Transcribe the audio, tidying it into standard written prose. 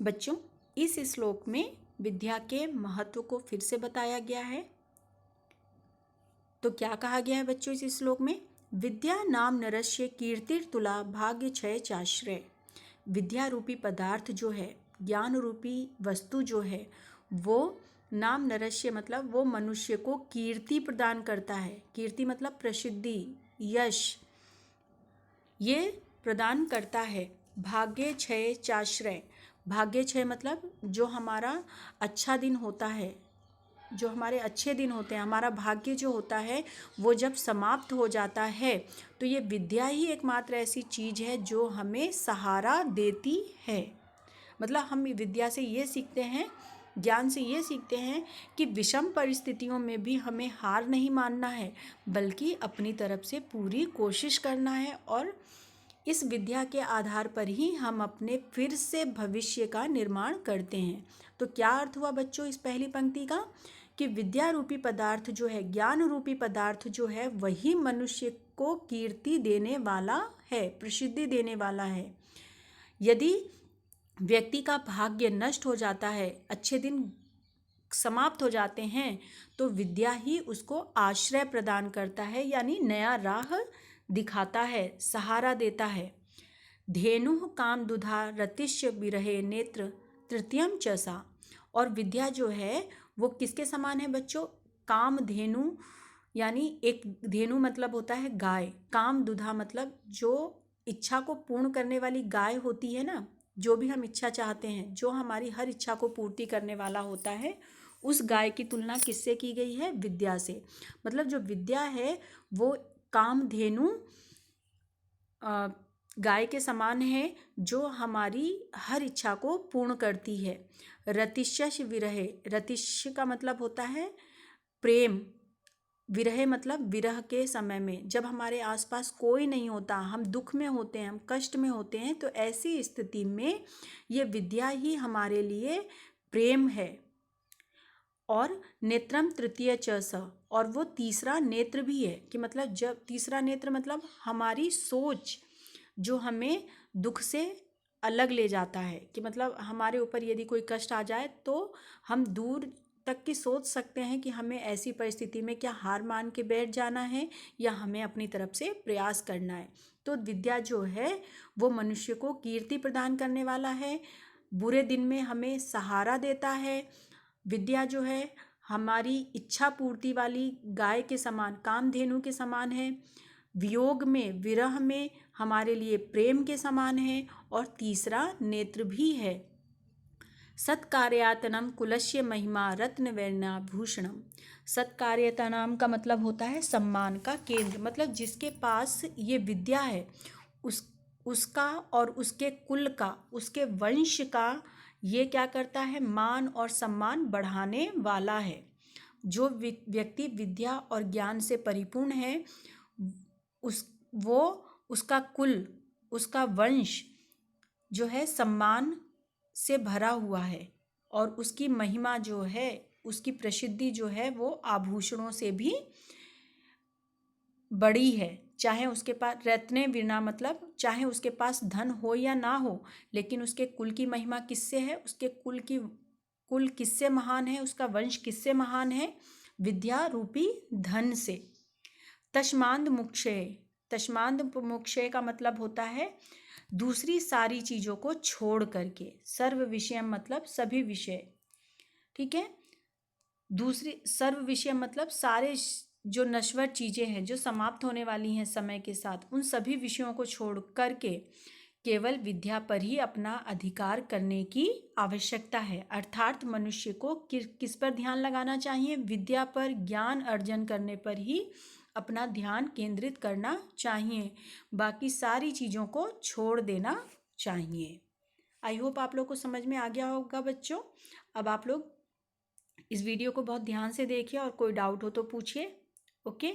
बच्चों, इस श्लोक में विद्या के महत्व को फिर से बताया गया है। तो क्या कहा गया है बच्चों इस श्लोक में? विद्या नाम नरस्य कीर्तिर्तुला भाग्य क्षय चाश्रय। विद्या रूपी पदार्थ जो है, ज्ञान रूपी वस्तु जो है, वो नाम नरस्य मतलब वो मनुष्य को कीर्ति प्रदान करता है। कीर्ति मतलब प्रसिद्धि, यश, ये प्रदान करता है। भाग्य क्षय चाश्रय। भाग्य क्षय मतलब जो हमारा अच्छा दिन होता है, जो हमारे अच्छे दिन होते हैं, हमारा भाग्य जो होता है वो जब समाप्त हो जाता है तो ये विद्या ही एकमात्र ऐसी चीज़ है जो हमें सहारा देती है। मतलब हम विद्या से ये सीखते हैं, ज्ञान से ये सीखते हैं कि विषम परिस्थितियों में भी हमें हार नहीं मानना है, बल्कि अपनी तरफ से पूरी कोशिश करना है। और इस विद्या के आधार पर ही हम अपने फिर से भविष्य का निर्माण करते हैं। तो क्या अर्थ हुआ बच्चों इस पहली पंक्ति का? कि विद्या रूपी पदार्थ जो है, ज्ञान रूपी पदार्थ जो है, वही मनुष्य को कीर्ति देने वाला है, प्रसिद्धि देने वाला है। यदि व्यक्ति का भाग्य नष्ट हो जाता है, अच्छे दिन समाप्त हो जाते हैं, तो विद्या ही उसको आश्रय प्रदान करता है, यानी नया राह दिखाता है, सहारा देता है। धेनु काम दुधा रतिश्य विरहे नेत्र तृतीयम चसा। और विद्या जो है वो किसके समान है बच्चों? काम धेनु, यानी एक धेनु मतलब होता है गाय, काम दुधा मतलब जो इच्छा को पूर्ण करने वाली गाय होती है ना, जो भी हम इच्छा चाहते हैं, जो हमारी हर इच्छा को पूर्ति करने वाला होता है, उस गाय की तुलना किससे की गई है? विद्या से। मतलब जो विद्या है वो कामधेनु गाय के समान है, जो हमारी हर इच्छा को पूर्ण करती है। रतिशश विरहे, रतिश का मतलब होता है प्रेम, विरह मतलब विरह के समय में, जब हमारे आसपास कोई नहीं होता, हम दुख में होते हैं, हम कष्ट में होते हैं, तो ऐसी स्थिति में ये विद्या ही हमारे लिए प्रेम है। और नेत्रम तृतीय च स, और वो तीसरा नेत्र भी है। कि मतलब जब तीसरा नेत्र मतलब हमारी सोच जो हमें दुख से अलग ले जाता है। कि मतलब हमारे ऊपर यदि कोई कष्ट आ जाए तो हम दूर तक की सोच सकते हैं कि हमें ऐसी परिस्थिति में क्या हार मान के बैठ जाना है या हमें अपनी तरफ से प्रयास करना है। तो विद्या जो है वो मनुष्य को कीर्ति प्रदान करने वाला है, बुरे दिन में हमें सहारा देता है। विद्या जो है हमारी इच्छा पूर्ति वाली गाय के समान, कामधेनु के समान है। वियोग में, विरह में हमारे लिए प्रेम के समान है। और तीसरा नेत्र भी है। सत्कार्यातनम कुलस्य महिमा रत्न वैर्णाभूषणम। सत्कार्यतनम का मतलब होता है सम्मान का केंद्र। मतलब जिसके पास ये विद्या है उसका और उसके कुल का, उसके वंश का ये क्या करता है? मान और सम्मान बढ़ाने वाला है। जो व्यक्ति विद्या और ज्ञान से परिपूर्ण है उसका कुल, उसका वंश जो है सम्मान से भरा हुआ है। और उसकी महिमा जो है, उसकी प्रसिद्धि जो है वो आभूषणों से भी बड़ी है। चाहे उसके पास रत्ने वीणा मतलब चाहे उसके पास धन हो या ना हो, लेकिन उसके कुल की महिमा किससे है? उसके कुल किससे महान है? उसका वंश किससे महान है? विद्या रूपी धन से। तस्माद् मुक्षय, तस्माद् मुक्षय का मतलब होता है दूसरी सारी चीज़ों को छोड़ करके। सर्व विषय मतलब सभी विषय, ठीक है। दूसरी सर्व विषय मतलब सारे जो नश्वर चीज़ें हैं, जो समाप्त होने वाली हैं समय के साथ, उन सभी विषयों को छोड़ करके केवल विद्या पर ही अपना अधिकार करने की आवश्यकता है। अर्थात मनुष्य को किस पर ध्यान लगाना चाहिए? विद्या पर, ज्ञान अर्जन करने पर ही अपना ध्यान केंद्रित करना चाहिए। बाकी सारी चीज़ों को छोड़ देना चाहिए। आई होप आप लोग को समझ में आ गया होगा बच्चों। अब आप लोग इस वीडियो को बहुत ध्यान से देखिए और कोई डाउट हो तो पूछिए। ओके।